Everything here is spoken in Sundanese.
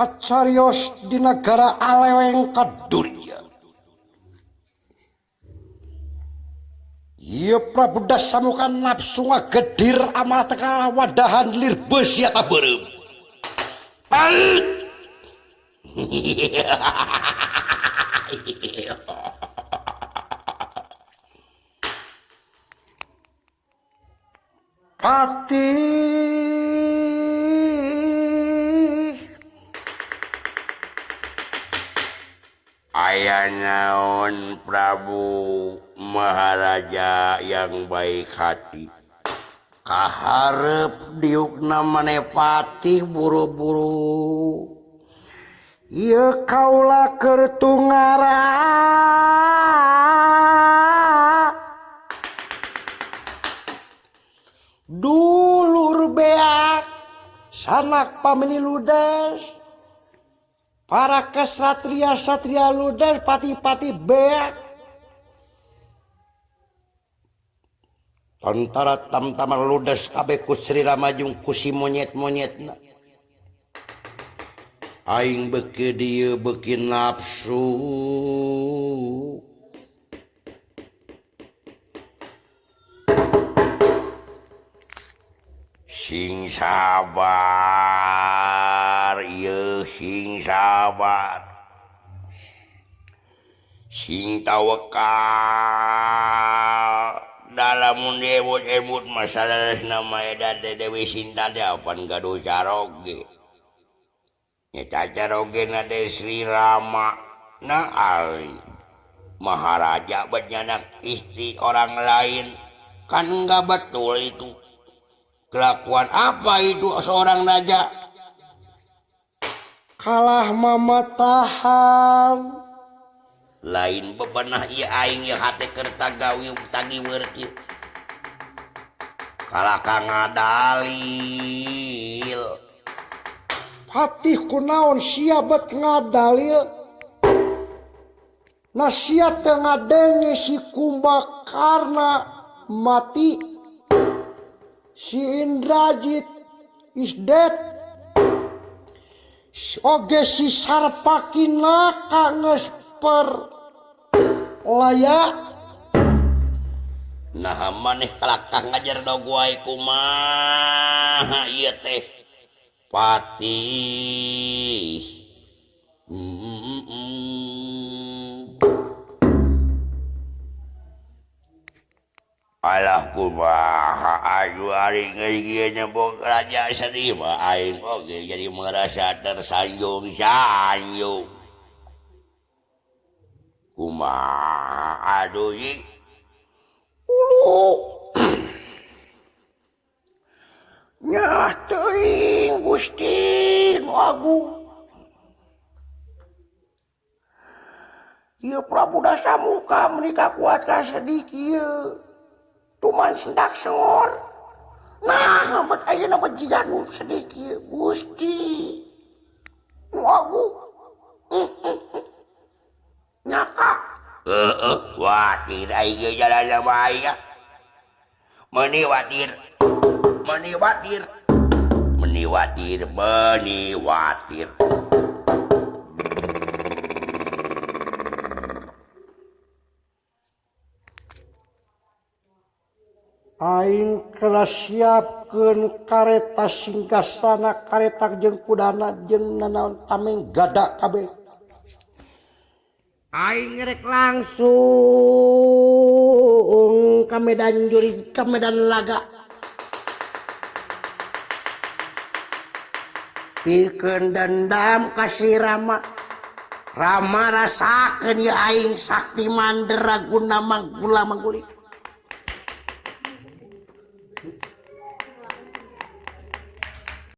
kacarios di negara Aleweng Kadurya. Ieu Prabu Dasamuka nafsu ngagedir amal teka wadahan lir beus sia tabeureum. Pati aya naon Prabu Maharaja yang baik hati kaharep diukna manepati buru-buru ieu kaula keur tungara dulur beak sanak pamili ludes para kesatria-satria ludes pati-pati beak tentara tam-tamar ludes kabeh ku Sri Ramajung ku si monyet-monyetna aing beuki dieu beuki nafsu sing sabar ieu sing sabar sing tawakal dalam emut-emut masalah nama edan Dewi Sinta apan gaduh caroge nyata caroge nade Sri Rama na Ali Maharaja banyak istri orang lain kan enggak betul itu. Kelakuan apa itu seorang raja? Kalah mamataham. Lain bebenah ieu aing ieu hate keur tagawi tagiweur kieu. Kalah ka ngadalil. Patih kunaon sia bet ngadalil? Na sia teu ngadenge si Kumbakarna mati. Si Indrajit is dead. Oge si Sarpakina kanges per layak. Nah maneh kalakah ngajar dogwai kumaha ieu teh Patih. Alah kumaha ayu ari ngeuyeuna bok raja sedih mah aing oge jadi merasa tersanjung-sanjung. Kumaha aduh ieu ulu nyah teuing Gusti nu Agung. Ieu Prabu Dasamuka menika kuat ka sedih kieu. Tuman sendak sengor. Nah, bet ayeuna bejigan nu sedih kieu Gusti. Nu Agung. Nyaka. Watir aing ge jalan bahaya. Meuni watir. Meuni watir. Meuni watir, meuni watir. Aing kena siapkeun kareta singgasana kareta jeung kudana jeung nanaon tameng gada kabeh. Aing rek langsung ka medan juri ka medan laga. Pikeun dendam ka si Rama. Rama rasakeun ye aing sakti mandera guna manggula manggulik.